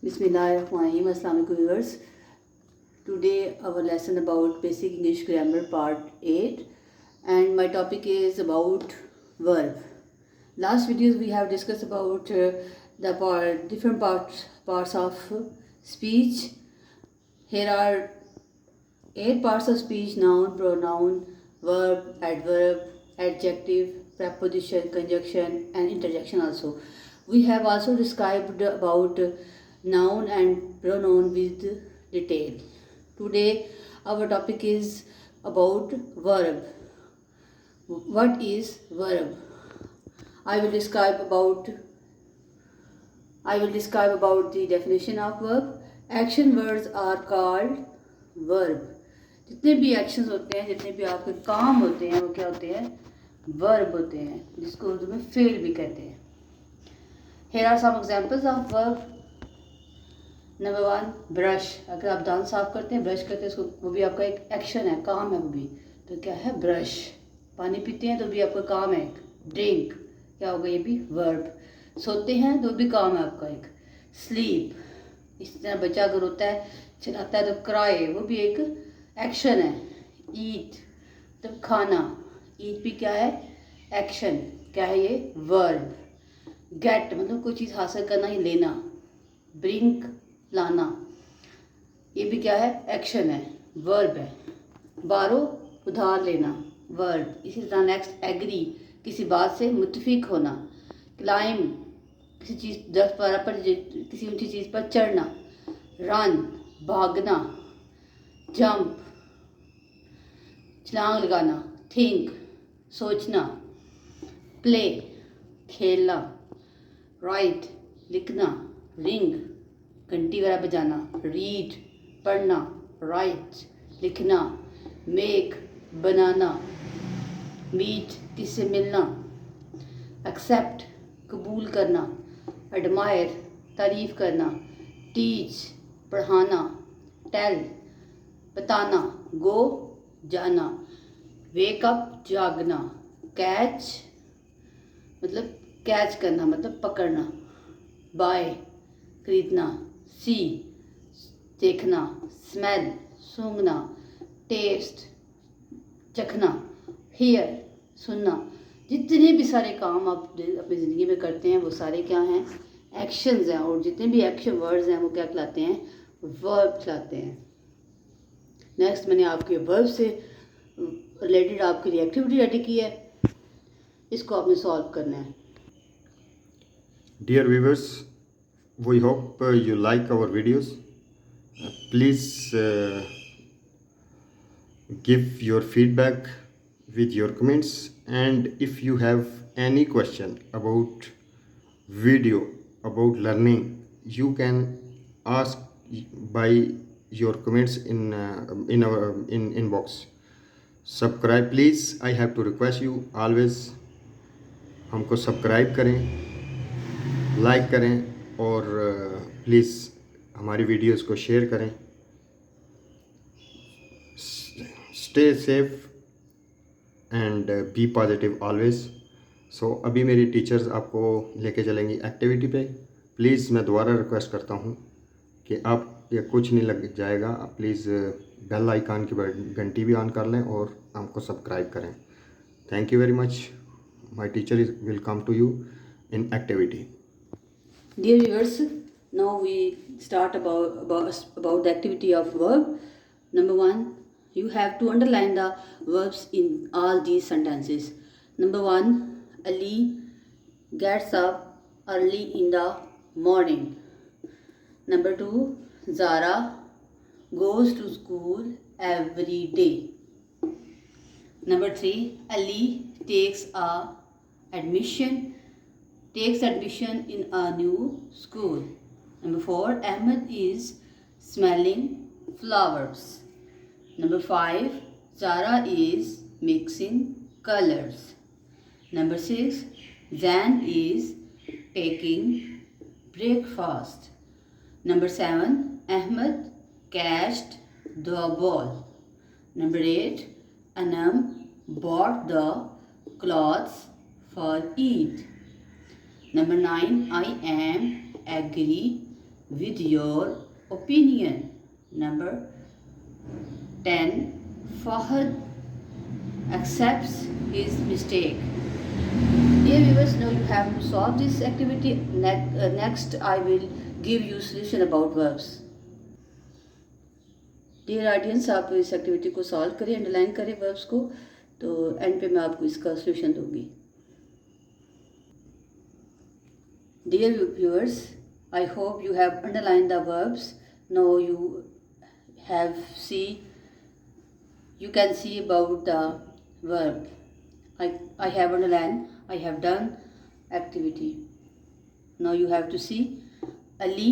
Bismillahirrahmanirrahim. Assalamu alaikum viewers. Today our lesson about basic English grammar part 8 and my topic is about verb. Last videos we have discussed about different parts of speech. Here are 8 parts of speech: noun, pronoun, verb, adverb, adjective, preposition, conjunction and interjection also. We have also described about noun and pronoun with detail. Today our topic is about verb. What is verb? I will describe about the definition of verb. Action words are called verb. जितने भी actions होते हैं, जितने भी आपके काम होते हैं, वो क्या होते हैं? वर्ब होते हैं, जिसको उर्दू में फेल भी कहते हैं. Here are some examples of verb. Number 1, brush. अगर आप दांत साफ करते हैं, ब्रश करते हैं, उसको वो भी आपका एक एक्शन है, काम है वो भी. तो क्या है? ब्रश. पानी पीते हैं तो भी आपका काम है. ड्रिंक क्या होगा? ये भी वर्ब. सोते हैं तो भी काम है आपका एक. स्लीप. इस तरह बच्चा अगर रोता है, चिल्लाता है तो क्राई, वो भी एक एक्शन है. ईट तो खाना. ईट भी क्या है? एक्शन. क्या है ये? वर्ब. गेट मतलब कोई चीज़ हासिल करना ही लेना. ब्रिंक लाना, ये भी क्या है? एक्शन है, वर्ब है. बारो उधार लेना, वर्ब. इसी तरह नेक्स्ट एग्री किसी बात से मुत्तफिक होना. क्लाइम किसी चीज़ दस पर किसी ऊंची चीज़ पर चढ़ना. रन भागना. जंप छलांग लगाना. थिंक सोचना. प्ले खेलना. राइट लिखना. रिंग घंटी वगैरह बजाना. रीड पढ़ना. राइट लिखना. मेक बनाना. मीट किससे मिलना. एक्सेप्ट कबूल करना. एडमायर तारीफ़ करना. टीच पढ़ाना. टेल बताना. गो जाना. वेक अप जागना. कैच मतलब कैच करना मतलब पकड़ना. बाय खरीदना. सी देखना. स्मेल सूंघना. टेस्ट चखना. हियर सुनना. जितने भी सारे काम आप अपनी ज़िंदगी में करते हैं वो सारे क्या हैं? एक्शंस हैं. और जितने भी एक्शन वर्ड्स हैं वो क्या कहलाते हैं? वर्ब कहलाते हैं. नेक्स्ट मैंने आपके वर्ब से रिलेटेड आपके लिए एक्टिविटी रेडी की है. इसको आपने सॉल्व करना है. Dear viewers, we hope you like our videos. Please give your feedback with your comments, and if you have any question about video, about learning, you can ask by your comments in our inbox. Subscribe please. I have to request you always हमको subscribe करें, like करें और please हमारी videos को share करें. Stay safe and be positive always. So अभी मेरी teachers आपको लेके चलेंगी एक्टिविटी पे. प्लीज़ मैं दोबारा रिक्वेस्ट करता हूँ कि आप ये कुछ नहीं लग जाएगा. आप प्लीज़ बेल आइकन की घंटी भी ऑन कर लें और हमको सब्सक्राइब करें. Thank you very much. My teacher will come to you in activity. Dear viewers, now we start about the activity of verb. Number 1, you have to underline the verbs in all these sentences. Number 1, Ali gets up early in the morning. Number 2, Zara goes to school every day. Number 3, Ali takes admission in a new school. Number 4, Ahmed is smelling flowers. Number 5, Zara is mixing colors. Number 6, Zan is taking breakfast. Number 7, Ahmed catched the ball. Number 8, Anam bought the clothes for Eid. Number 9, I am agree with your opinion. Number 10. Fahad accepts his mistake. Dear viewers, now you have to solve this activity. Next, I will give you solution about verbs. Dear audience, आप इस activity को solve करें, underline करें verbs को, तो and पे मैं आपको इसका सोल्यूशन दूंगी. Dear viewers, I hope you have underline the verbs. No you have see, you can see about the verb. I have underlined, I have done activity. Now you have to see. Ali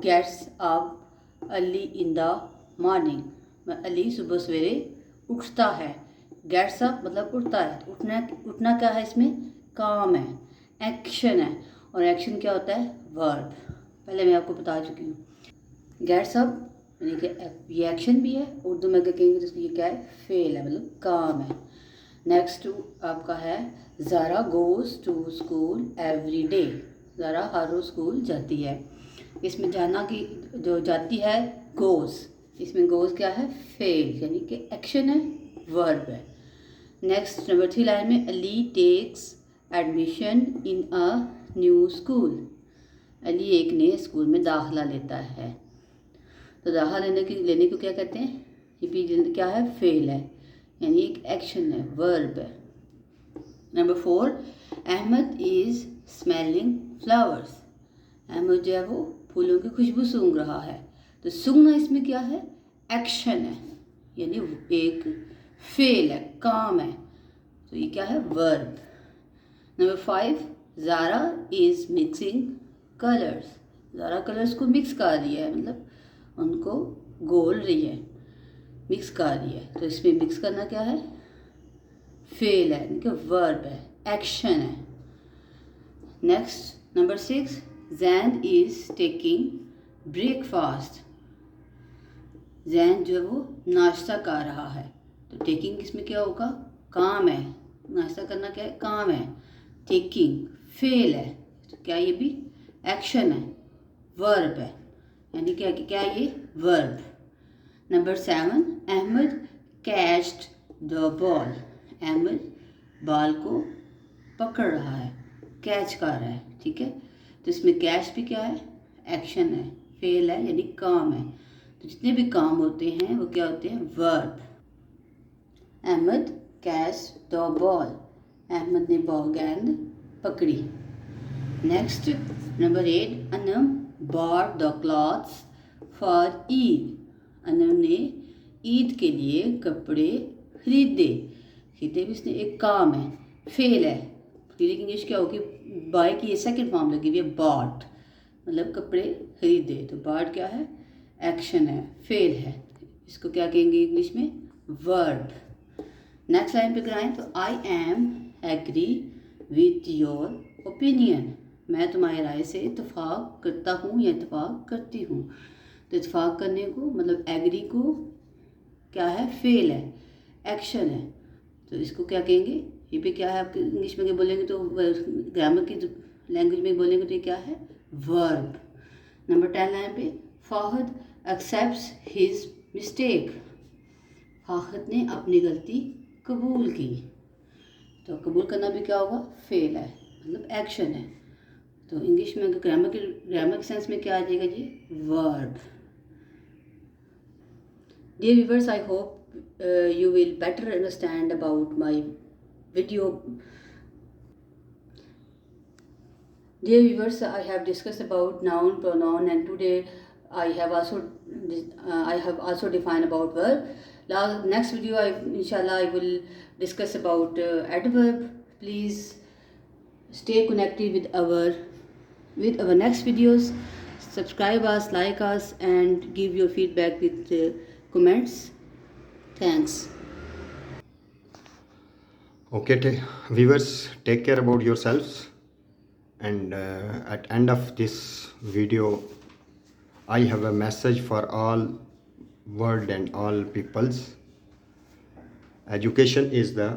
gets up early in the morning. Ali सुबह सवेरे उठता है. Gets up मतलब उठता है. उठना क्या है इसमें? काम है, एक्शन है. और एक्शन क्या होता है? वर्ब. पहले मैं आपको बता चुकी हूँ. गेट्स अप यानी कि ये एक्शन भी है. उर्दू में अगर कहेंगे तो ये क्या है? फेल है, मतलब काम है. नेक्स्ट आपका है Zara goes to school every day. Zara हर रोज़ स्कूल जाती है. इसमें जाना की जो जाती है गोज़, इसमें गोज़ क्या है? फेल, यानी कि एक्शन है, वर्ब है. नेक्स्ट नंबर 3 लाइन में Ali takes admission in a new school. Ali एक नए स्कूल में दाखिला लेता है. तो दाखिला लेने को क्या कहते हैं? ये भी क्या है? फेल है, यानी एक एक्शन है, वर्ब है. Number 4 Ahmad is smelling flowers. Ahmad जो है वो फूलों की खुशबू सूंघ रहा है. तो सूंघना इसमें क्या है? एक्शन है, यानी एक फेल है, काम है. तो ये क्या है? Verb. Number 5 Zara is mixing colours. Zara colours को मिक्स कर रही है, मतलब उनको घोल रही है, मिक्स कर रही है. तो इसमें मिक्स करना क्या है? फेल है, यानी कि वर्ब है, एक्शन है. Next number 6 Jain is taking breakfast. Jain जो है वो नाश्ता कर रहा है. तो टेकिंग इसमें क्या होगा? काम है. नाश्ता करना क्या है? काम है. टेकिंग फेल है, तो क्या ये भी एक्शन है, वर्ब है, यानी क्या ये? Verb. Number 7 Ahmed catched the ball. Ahmed ball को पकड़ रहा है, कैच कर रहा है. ठीक है, तो इसमें कैच भी क्या है? एक्शन है, फेल है, यानी काम है. तो जितने भी काम होते हैं वो क्या होते हैं? Verb. Ahmad catch the ball. Ahmad ने गेंद पकड़ी. Next number 8 Anam bought the clothes for Eid. Anam ने ईद के लिए कपड़े खरीदे. खरीदे भी इसने एक काम है, फेल है. खरीदे की इंग्लिश क्या होगी? बाय की ये सेकंड फॉर्म लगी हुई है, बॉट, मतलब कपड़े खरीदे. तो बॉट क्या है? एक्शन है, फेल है. इसको क्या कहेंगे इंग्लिश में? वर्ब. नेक्स्ट लाइन पे कराएं तो I am agree with your opinion. मैं तुम्हारी राय से इत्तेफाक करता हूँ या इत्तेफाक करती हूँ. तो इत्तेफाक करने को मतलब एग्री को क्या है? फेल है, एक्शन है. तो इसको क्या कहेंगे? ये पे क्या है? आप इंग्लिश में बोलेंगे तो ग्रामर की लैंग्वेज में बोलेंगे तो ये क्या है? वर्ब. नंबर 10 लाइन पे Fahad accepts his mistake. Fahad ने अपनी गलती कबूल की. तो कबूल करना भी क्या होगा? फेल है, मतलब एक्शन है. तो इंग्लिश में ग्रामर के सेंस में क्या आ जाएगा जी? Verb. Dear viewers, I hope you will better understand about my video. Dear viewers, I have discussed about noun, pronoun, and today I have also defined about verb. Next video, inshallah, I will discuss about adverb. Please stay connected with our next videos. Subscribe us, like us, and give your feedback with comments. Thanks. Okay, viewers, take care about yourselves. And at end of this video, I have a message for all world and all peoples. Education is the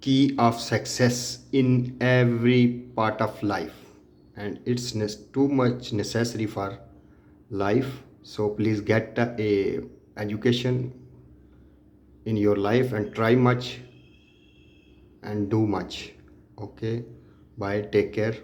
key of success in every part of life. and it's too much necessary for life. So please get a education in your life and try much and do much. Okay, bye, take care.